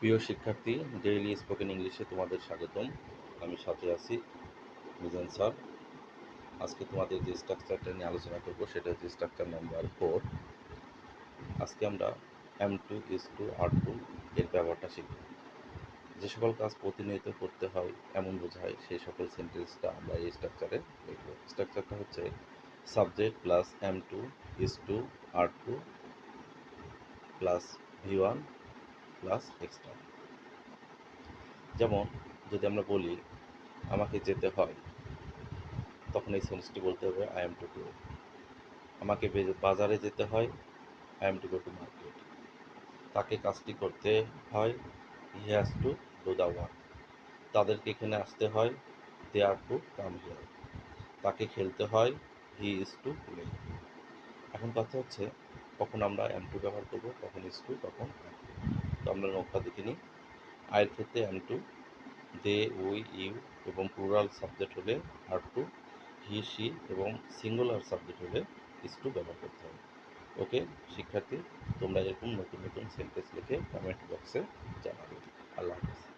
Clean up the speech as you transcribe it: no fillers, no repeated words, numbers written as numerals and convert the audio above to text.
প্রিয় শিক্ষার্থী, daily spoken ইংলিশে তোমাদের স্বাগতম। আমি সাথে আছি মিজান স্যার। আজকে তোমাদের যে স্ট্রাকচারটা নিয়ে আলোচনা করব সেটা হচ্ছে স্ট্রাকচার নাম্বার 4। আজকে আমরা M2 is to R2 এর ব্যবহারটা শিখব। যে সকল কাজ প্রতিনিয়ত করতে হয় এমন বোঝায় সেই সকল সেন্টেন্সটা আমরা এই স্ট্রাকচারে দেখব। স্ট্রাকচারটা হচ্ছে subject plus M2 is to R2 plus V1 plus extra. যেমন যদি আমরা বলি আমাকে যেতে হয়, তখন এই সেন্টেন্সটি বলতে হবে আই এম টু গো। আমাকে বাজারে যেতে হয়, I am to go to market. তাকে কাজটি করতে হয়, he has to do the work. তাদেরকে এখানে আসতে হয়, দে আর টু কাম হিয়ার। তাকে খেলতে হয়, হি ইজ টু প্লে। এখন কথা হচ্ছে কখন আমরা এম টু ব্যবহার করব, কখন ইজ টু, কখন আর টু। তো আমরা নোটটা দেখে নিই। আয়ের ক্ষেত্রে am to, they, we, you এবং প্লুরাল সাবজেক্ট হলে আর টু, হি, সি এবং সিঙ্গুলার সাবজেক্ট হলে ইজ টু ব্যবহার করতে হবে। ওকে শিক্ষার্থী, তোমরা এরকম নতুন নতুন সেন্টেন্স লিখে কমেন্ট বক্সে জানাবে। আল্লাহ হাফেজ।